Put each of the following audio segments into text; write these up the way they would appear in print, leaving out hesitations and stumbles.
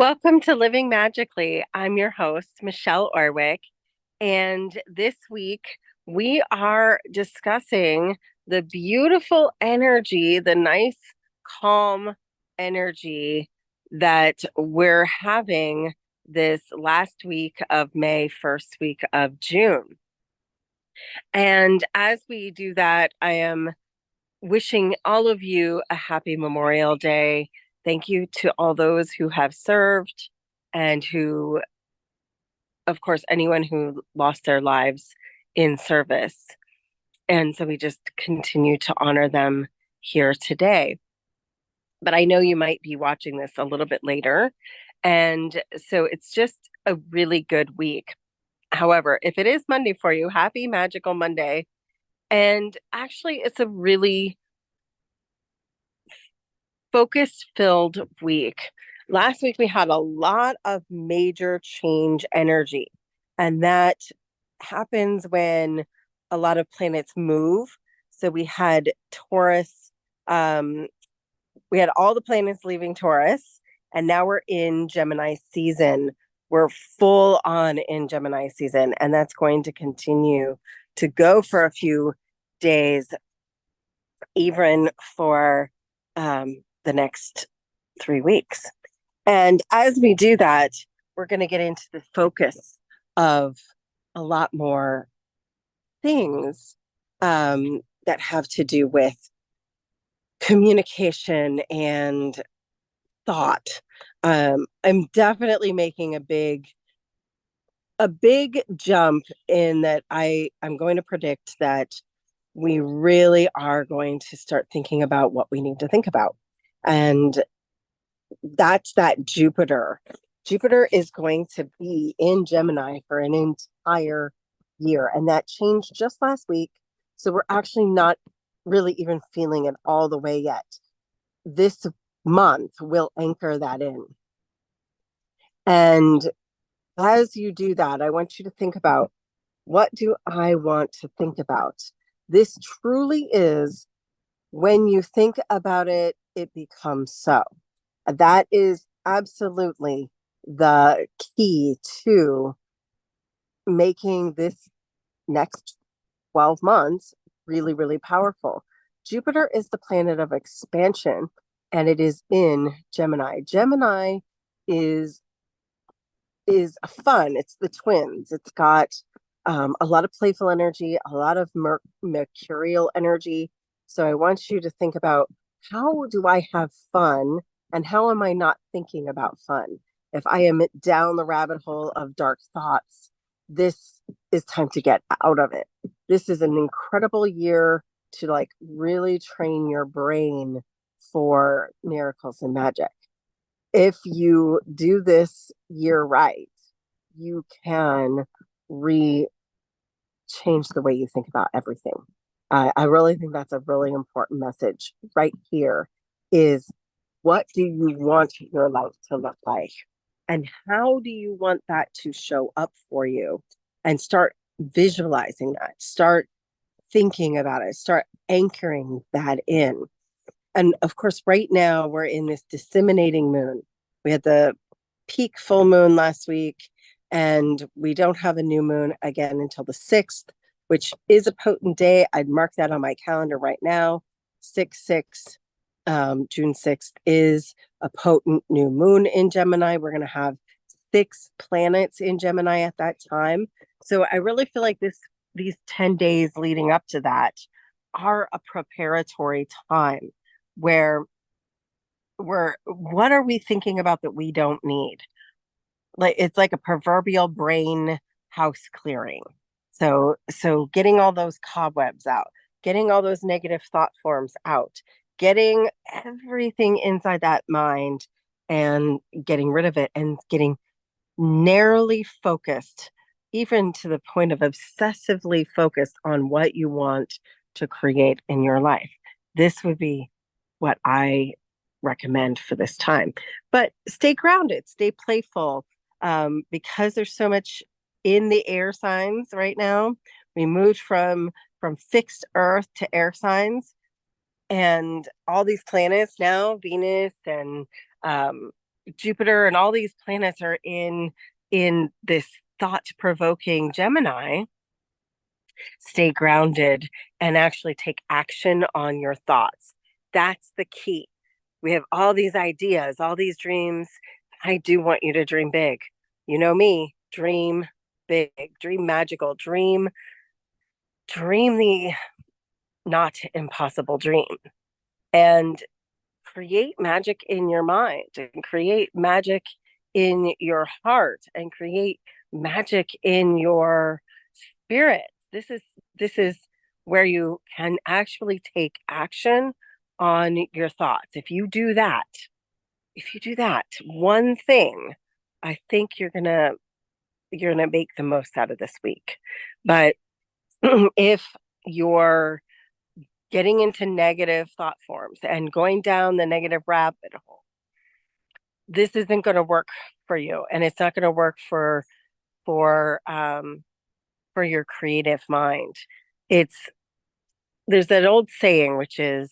Welcome to Living Magically. I'm your host, Michelle Orwick. And this week we are discussing the beautiful energy, the nice, calm energy that we're having this last week of May, first week of June. And as we do that, I am wishing all of you a happy Memorial Day. Thank you to all those who have served and who, of course, anyone who lost their lives in service. And so we just continue to honor them here today. But I know you might be watching this a little bit later. And so it's just a really good week. However, if it is Monday for you, happy magical Monday. And actually, it's a really focus filled week. Last week, we had a lot of major change energy, and that happens when a lot of planets move. So we had Taurus, we had all the planets leaving Taurus, and now we're in Gemini season. We're full on in Gemini season, and that's going to continue to go for a few days, even for the next 3 weeks. And as we do that, we're going to get into the focus of a lot more things that have to do with communication and thought. I'm definitely making a big jump in that I'm going to predict that we really are going to start thinking about what we need to think about. And that's that Jupiter. Jupiter is going to be in Gemini for an entire year. And that changed just last week. So we're actually not really even feeling it all the way yet. This month will anchor that in. And as you do that, I want you to think about, what do I want to think about? This truly is, when you think about it, it becomes so. That is absolutely the key to making this next 12 months really, really powerful. Jupiter is the planet of expansion, and it is in Gemini. Gemini is fun. It's the twins. It's got a lot of playful energy, a lot of mercurial energy. So I want you to think about, how do I have fun, and how am I not thinking about fun? If I am down the rabbit hole of dark thoughts, this is time to get out of it. This is an incredible year to really train your brain for miracles and magic. If you do this year right, you can change the way you think about everything. I really think that's a really important message right here, is, what do you want your life to look like? And how do you want that to show up for you? And start visualizing that. Start thinking about it. Start anchoring that in. And of course, right now we're in this disseminating moon. We had the peak full moon last week, and we don't have a new moon again until the 6th, which is a potent day. I'd mark that on my calendar right now. 6/6, June 6th is a potent new moon in Gemini. We're going to have 6 planets in Gemini at that time. So I really feel like these 10 days leading up to that are a preparatory time where what are we thinking about that we don't need? Like, it's like a proverbial brain house clearing. So getting all those cobwebs out, getting all those negative thought forms out, getting everything inside that mind and getting rid of it, and getting narrowly focused, even to the point of obsessively focused on what you want to create in your life. This would be what I recommend for this time. But stay grounded, stay playful, because there's so much in the air signs right now. We moved from fixed Earth to air signs, and all these planets now, Venus and Jupiter and all these planets are in this thought-provoking Gemini, stay grounded and actually take action on your thoughts. That's the key. We have all these ideas, all these dreams. I do want you to dream big. You know me, dream big, dream magical, dream the not impossible dream. And create magic in your mind and create magic in your heart and create magic in your spirit. This is where you can actually take action on your thoughts. If you do that one thing, I think you're gonna make the most out of this week. But if you're getting into negative thought forms and going down the negative rabbit hole, this isn't going to work for you, and it's not going to work for for your creative mind. It's There's that old saying, which is,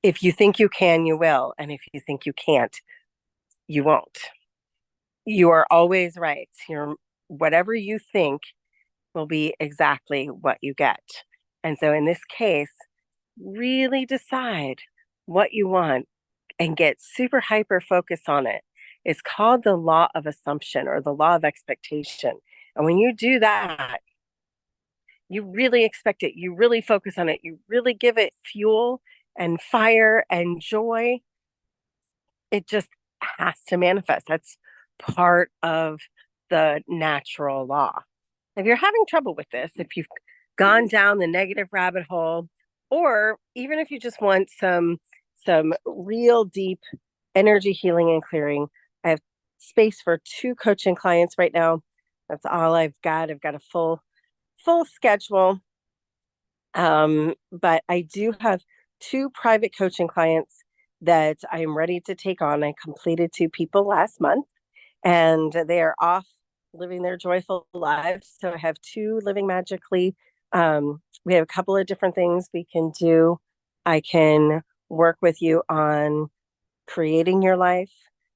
if you think you can, you will, and if you think you can't, you won't. You are always right. You're Whatever you think will be exactly what you get. And so in this case, really decide what you want and get super hyper focused on it. It's called the law of assumption or the law of expectation. And when you do that, you really expect it, you really focus on it, you really give it fuel and fire and joy. It just has to manifest. That's part of the natural law. If you're having trouble with this, if you've gone down the negative rabbit hole, or even if you just want some real deep energy healing and clearing, I have space for 2 coaching clients right now. That's all I've got. I've got a full schedule. But I do have 2 private coaching clients that I'm ready to take on. I completed 2 people last month, and they are off living their joyful lives. So I have 2 living magically. We have a couple of different things we can do. I can work with you on creating your life.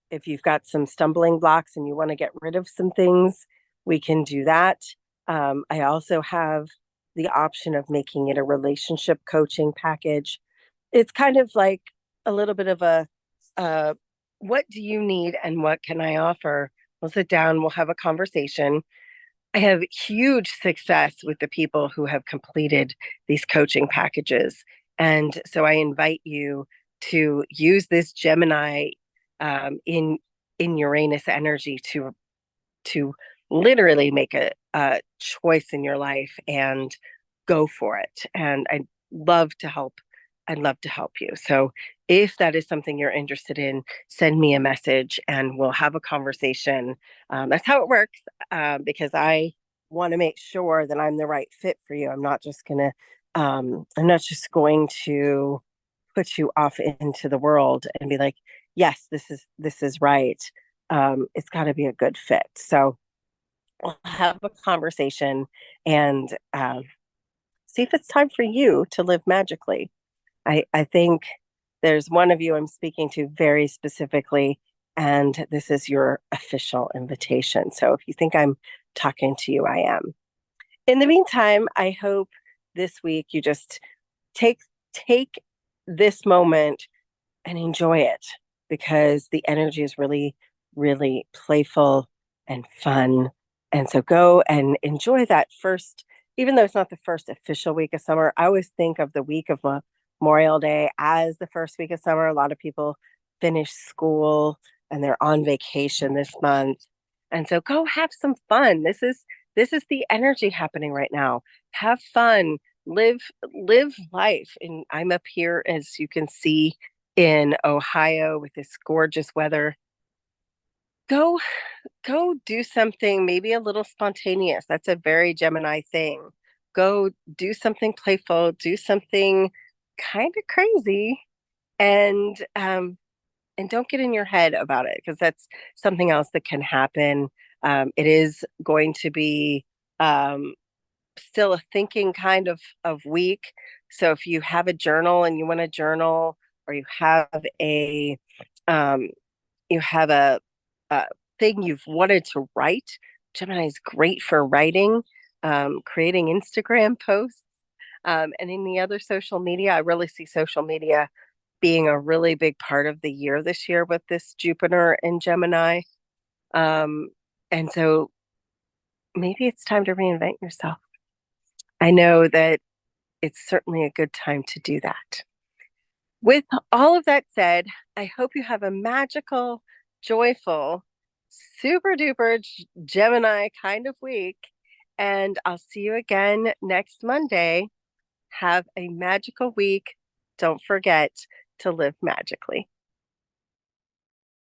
If you've got some stumbling blocks and you want to get rid of some things, we can do that. I also have the option of making it a relationship coaching package. It's kind of like a little bit of a what do you need and what can I offer? We'll sit down, we'll have a conversation. I have huge success with the people who have completed these coaching packages. And so I invite you to use this Gemini in Uranus energy to literally make a choice in your life and go for it. And love to help. I'd love to help you. So if that is something you're interested in, send me a message and we'll have a conversation. That's how it works, because I want to make sure that I'm the right fit for you. I'm not just going to put you off into the world and be like, yes, this is right. It's got to be a good fit. So we'll have a conversation and see if it's time for you to live magically. I think there's one of you I'm speaking to very specifically, and this is your official invitation. So if you think I'm talking to you, I am. In the meantime, I hope this week you just take take this moment and enjoy it, because the energy is really, really playful and fun. And so go and enjoy that first, even though it's not the first official week of summer. I always think of the week of Memorial Day as the first week of summer. A lot of people finish school and they're on vacation this month. And so go have some fun. This is the energy happening right now. Have fun, live life. And I'm up here, as you can see, in Ohio with this gorgeous weather. Go go do something maybe a little spontaneous. That's a very Gemini thing. Go do something playful, do something kind of crazy, and don't get in your head about it, because that's something else that can happen. It is going to be still a thinking kind of week. So if you have a journal and you want to journal, or um, you have uh, thing you've wanted to write, Gemini is great for writing, creating Instagram posts, and any other social media. I really see social media being a really big part of the year this year with this Jupiter in Gemini. Um, and so maybe it's time to reinvent yourself. I know that it's certainly a good time to do that. With all of that said, I hope you have a magical, joyful, super duper Gemini kind of week. And I'll see you again next Monday. Have a magical week. Don't forget to live magically.